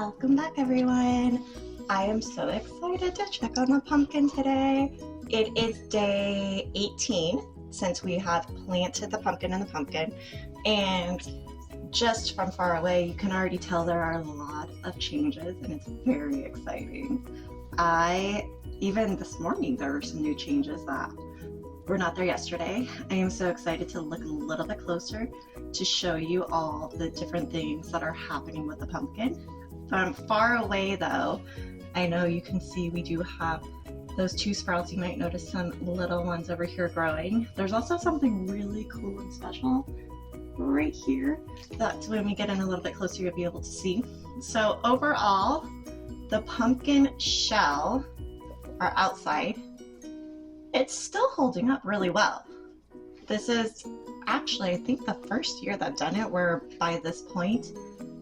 Welcome back, everyone. I am so excited to check on the pumpkin today. It is day 18 since we have planted the pumpkin in the pumpkin, and just from far away you can already tell there are a lot of changes and it's very exciting. Even this morning there were some new changes that were not there yesterday. I am so excited to look a little bit closer to show you all the different things that are happening with the pumpkin. From far away though, I know you can see we do have those two sprouts. You might notice some little ones over here growing. There's also something really cool and special right here that when we get in a little bit closer you'll be able to see. So overall, the pumpkin shell, our outside, it's still holding up really well. This is actually, I think, the first year that I've done it where by this point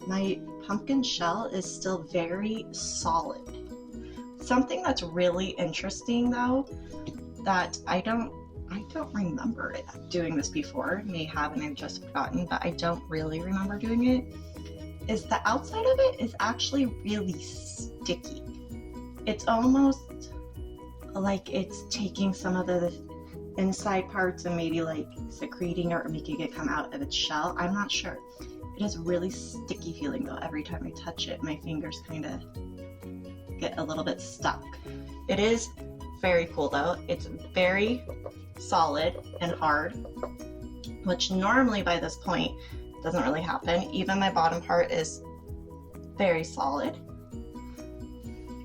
my pumpkin shell is still very solid. Something that's really interesting though, that I don't remember it doing this before, may have and I've just forgotten, but I don't really remember doing it, is the outside of it is actually really sticky. It's almost like it's taking some of the inside parts and maybe like secreting or making it come out of its shell. I'm not sure. It is really sticky feeling though. Every time I touch it, my fingers kind of get a little bit stuck. It is very cool though. It's very solid and hard, which normally by this point doesn't really happen. Even my bottom part is very solid.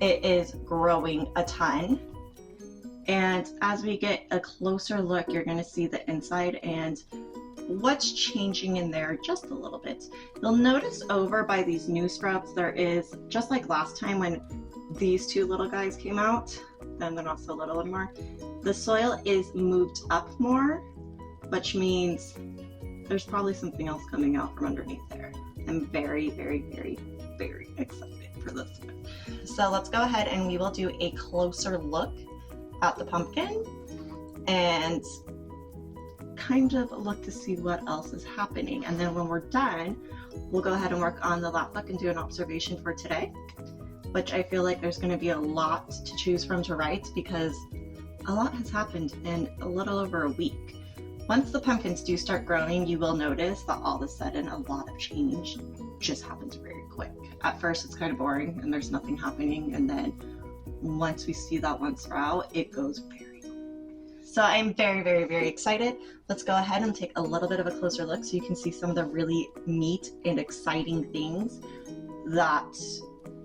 It is growing a ton. And as we get a closer look, you're going to see the inside and what's changing in there just a little bit. You'll notice over by these new sprouts, there is, just like last time when these two little guys came out, then they're not so little anymore, the soil is moved up more, which means there's probably something else coming out from underneath there. I'm very, very, very, very excited for this one. So let's go ahead and we will do a closer look at the pumpkin and kind of look to see what else is happening. And then when we're done, we'll go ahead and work on the lap book and do an observation for today, which I feel like there's going to be a lot to choose from to write because a lot has happened in a little over a week. Once the pumpkins do start growing, you will notice that all of a sudden a lot of change just happens very quick. At first it's kind of boring and there's nothing happening, and then once we see that one sprout, it goes very quick. So I'm very, very, very excited. Let's go ahead and take a little bit of a closer look so you can see some of the really neat and exciting things that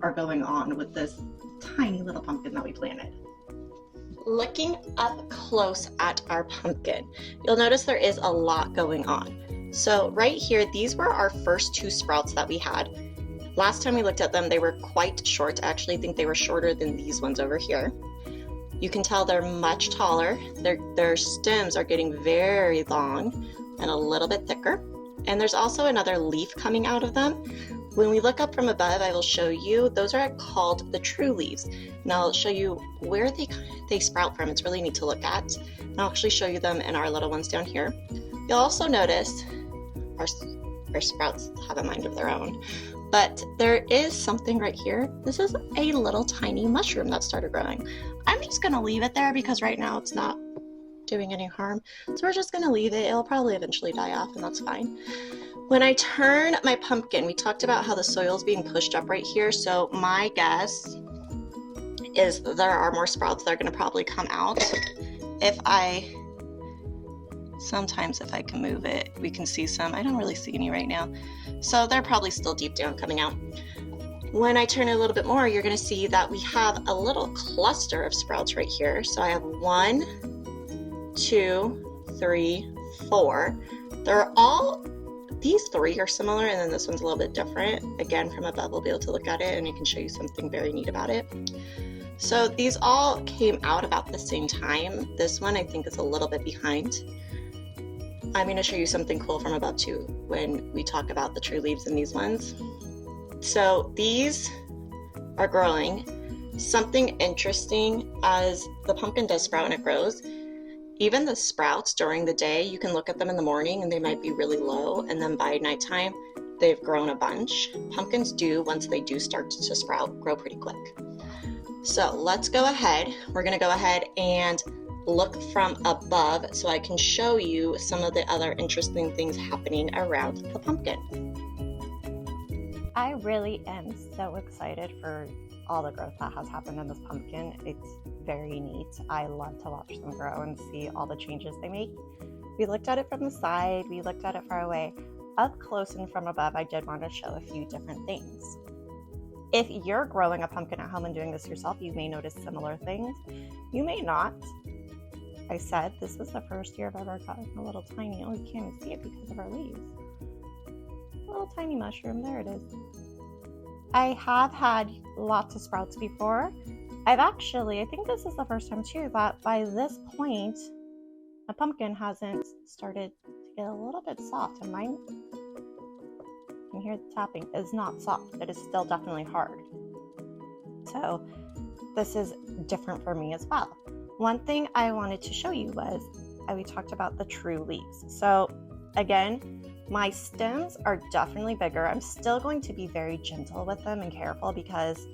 are going on with this tiny little pumpkin that we planted. Looking up close at our pumpkin, you'll notice there is a lot going on. So right here, these were our first two sprouts that we had. Last time we looked at them, they were quite short. I actually think they were shorter than these ones over here. You can tell they're much taller. Their stems are getting very long and a little bit thicker. And there's also another leaf coming out of them. When we look up from above, I will show you, those are called the true leaves. And I'll show you where they sprout from. It's really neat to look at. And I'll actually show you them in our little ones down here. You'll also notice our sprouts have a mind of their own. But there is something right here. This is a little tiny mushroom that started growing. I'm just gonna leave it there because right now it's not doing any harm. So we're just gonna leave it. It'll probably eventually die off and that's fine. When I turn my pumpkin, we talked about how the soil is being pushed up right here. So my guess is there are more sprouts that are gonna probably come out. Sometimes if I can move it, we can see some. I don't really see any right now. So they're probably still deep down coming out. When I turn it a little bit more, you're gonna see that we have a little cluster of sprouts right here. So I have 1, 2, 3, 4. These three are similar and then this one's a little bit different. Again, from above, we'll be able to look at it and I can show you something very neat about it. So these all came out about the same time. This one I think is a little bit behind. I'm going to show you something cool from above too when we talk about the true leaves in these ones. So these are growing. Something interesting as the pumpkin does sprout and it grows, even the sprouts during the day, you can look at them in the morning and they might be really low, and then by nighttime they've grown a bunch. Pumpkins do, once they do start to sprout, grow pretty quick. So let's go ahead. We're going to go ahead and look from above so I can show you some of the other interesting things happening around the pumpkin. I really am so excited for all the growth that has happened in this pumpkin. It's very neat. I love to watch them grow and see all the changes they make. We looked at it from the side, we looked at it far away. Up close and from above, I did want to show a few different things. If you're growing a pumpkin at home and doing this yourself, you may notice similar things. You may not. I said this was the first year I've ever gotten a little tiny, oh, you can't even see it because of our leaves. A little tiny mushroom, there it is. I have had lots of sprouts before. I think this is the first time too that by this point, a pumpkin hasn't started to get a little bit soft, and mine, you can hear the tapping, is not soft. It is still definitely hard. So this is different for me as well. One thing I wanted to show you was, we talked about the true leaves. So again, my stems are definitely bigger. I'm still going to be very gentle with them and careful because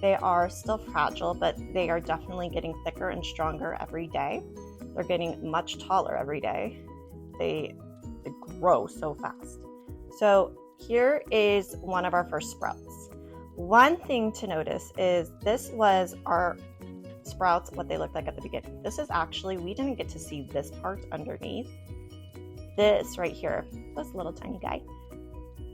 they are still fragile, but they are definitely getting thicker and stronger every day. They're getting much taller every day. They grow so fast. So here is one of our first sprouts. One thing to notice is this was our sprouts, what they looked like at the beginning. This is actually, we didn't get to see this part underneath. This right here, this little tiny guy.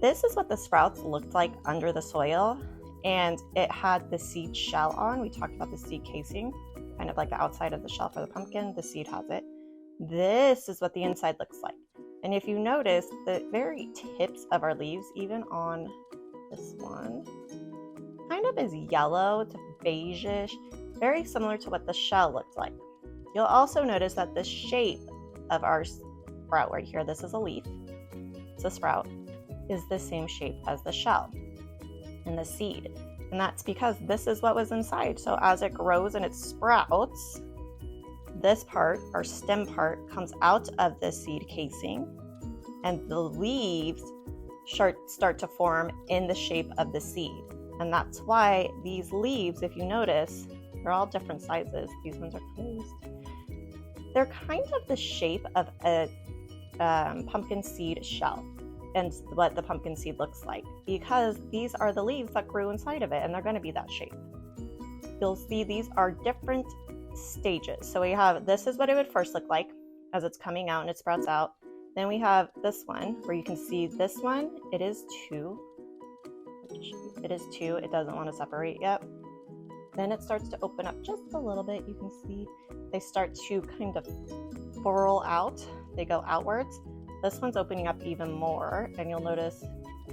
This is what the sprouts looked like under the soil, and it had the seed shell on. We talked about the seed casing, kind of like the outside of the shell for the pumpkin. The seed has it. This is what the inside looks like. And if you notice, the very tips of our leaves, even on this one, kind of is yellow. It's beigeish, very similar to what the shell looked like. You'll also notice that the shape of our sprout right here, this is a leaf, it's a sprout, is the same shape as the shell and the seed. And that's because this is what was inside. So as it grows and it sprouts, this part, our stem part, comes out of the seed casing, and the leaves start to form in the shape of the seed. And that's why these leaves, if you notice, they're all different sizes. These ones are closed. They're kind of the shape of a pumpkin seed shell and what the pumpkin seed looks like, because these are the leaves that grew inside of it, and they're going to be that shape. You'll see these are different stages. So we have, this is what it would first look like as it's coming out and it sprouts out. Then we have this one where you can see this one, it is two. It doesn't want to separate yet. Then it starts to open up just a little bit. You can see they start to kind of furl out. They go outwards. This one's opening up even more, and you'll notice,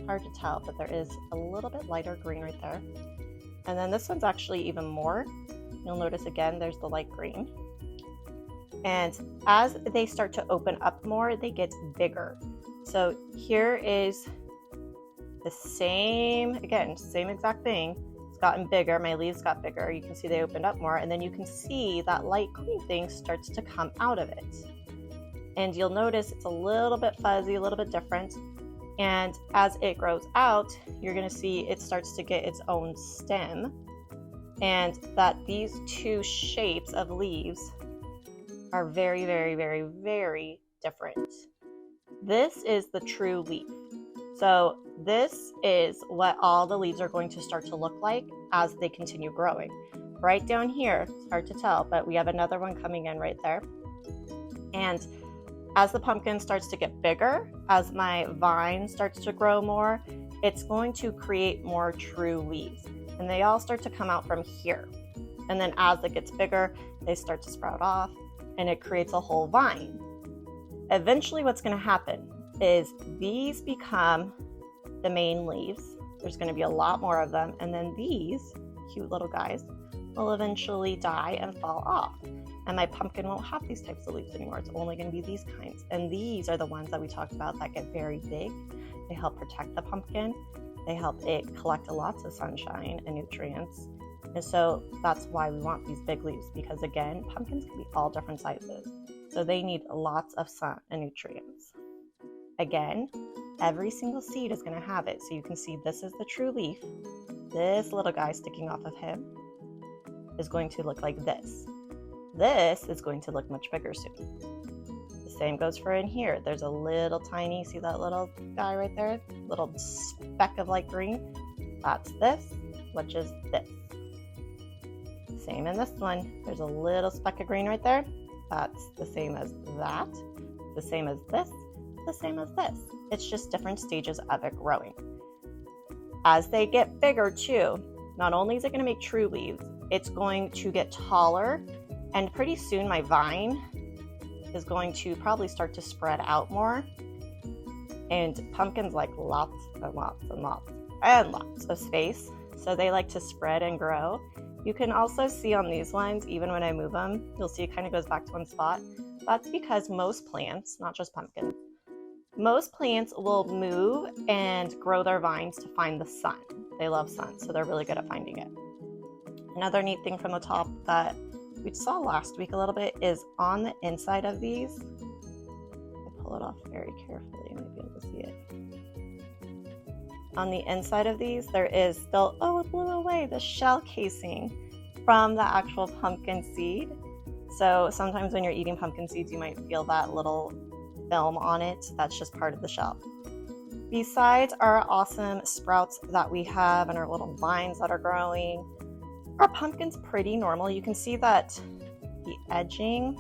hard to tell, but there is a little bit lighter green right there. And then this one's actually even more. You'll notice again, there's the light green. And as they start to open up more, they get bigger. So here is the same, again, same exact thing. It's gotten bigger. My leaves got bigger. You can see they opened up more. And then you can see that light green thing starts to come out of it. And you'll notice it's a little bit fuzzy, a little bit different. And as it grows out, you're going to see it starts to get its own stem. And that these two shapes of leaves are very, very, very, very different. This is the true leaf. So this is what all the leaves are going to start to look like as they continue growing. Right down here, it's hard to tell, but we have another one coming in right there. And as the pumpkin starts to get bigger, as my vine starts to grow more, it's going to create more true leaves. And they all start to come out from here. And then as it gets bigger, they start to sprout off, and it creates a whole vine. Eventually what's going to happen is these become the main leaves. There's going to be a lot more of them, and then these cute little guys will eventually die and fall off. And my pumpkin won't have these types of leaves anymore. It's only going to be these kinds. And these are the ones that we talked about that get very big. They help protect the pumpkin. They help it collect lots of sunshine and nutrients. And so that's why we want these big leaves, because again, pumpkins can be all different sizes. So they need lots of sun and nutrients. Again, every single seed is going to have it. So you can see this is the true leaf. This little guy sticking off of him is going to look like this. This is going to look much bigger soon. The same goes for in here. There's a little tiny, see that little guy right there? Little speck of light green. That's this, which is this. Same in this one. There's a little speck of green right there. That's the same as that. The same as this. The same as this. It's just different stages of it growing. As they get bigger too, not only is it going to make true leaves, it's going to get taller, and pretty soon my vine is going to probably start to spread out more. And pumpkins like lots and lots and lots and lots of space, so they like to spread and grow. You can also see on these lines, even when I move them, you'll see it kind of goes back to one spot. That's because most plants, not just pumpkins, most plants will move and grow their vines to find the sun. They love sun, so they're really good at finding it. Another neat thing from the top that we saw last week a little bit is on the inside of these. I pull it off very carefully, you might be able to see it. On the inside of these, there is still, oh, it blew away, the shell casing from the actual pumpkin seed. So sometimes when you're eating pumpkin seeds, you might feel that little film on it. That's just part of the shell. Besides our awesome sprouts that we have and our little vines that are growing, our pumpkin's pretty normal. You can see that the edging,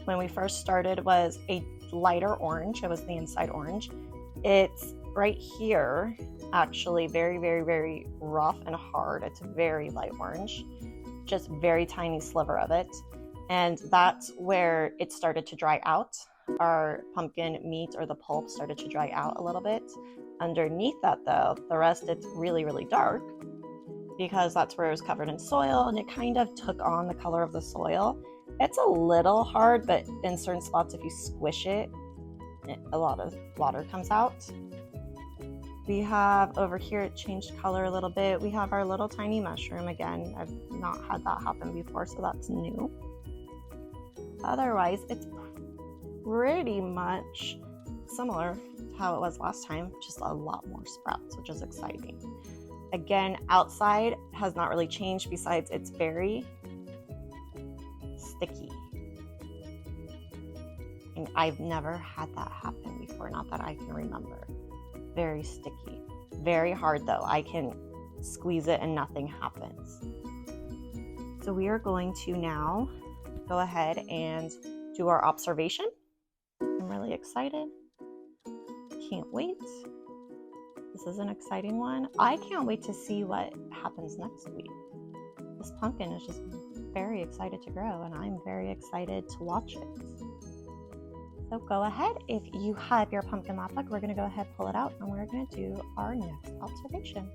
when we first started, was a lighter orange. It was the inside orange. It's right here, actually very, very, very rough and hard. It's very light orange, just very tiny sliver of it. And that's where it started to dry out. Our pumpkin meat or the pulp started to dry out a little bit. Underneath that though, the rest it's really, really dark because that's where it was covered in soil and it kind of took on the color of the soil. It's a little hard, but in certain spots, if you squish it, a lot of water comes out. We have over here, it changed color a little bit. We have our little tiny mushroom again. I've not had that happen before, so that's new. Otherwise, it's pretty much similar to how it was last time, just a lot more sprouts, which is exciting. Again, outside has not really changed besides it's very sticky. And I've never had that happen before, not that I can remember. Very sticky. Very hard though. I can squeeze it and nothing happens. So we are going to now go ahead and do our observation. I'm really excited. Can't wait. This is an exciting one. I can't wait to see what happens next week. This pumpkin is just very excited to grow and I'm very excited to watch it. So go ahead, if you have your pumpkin lap book, we're going to go ahead, pull it out, and we're going to do our next observation.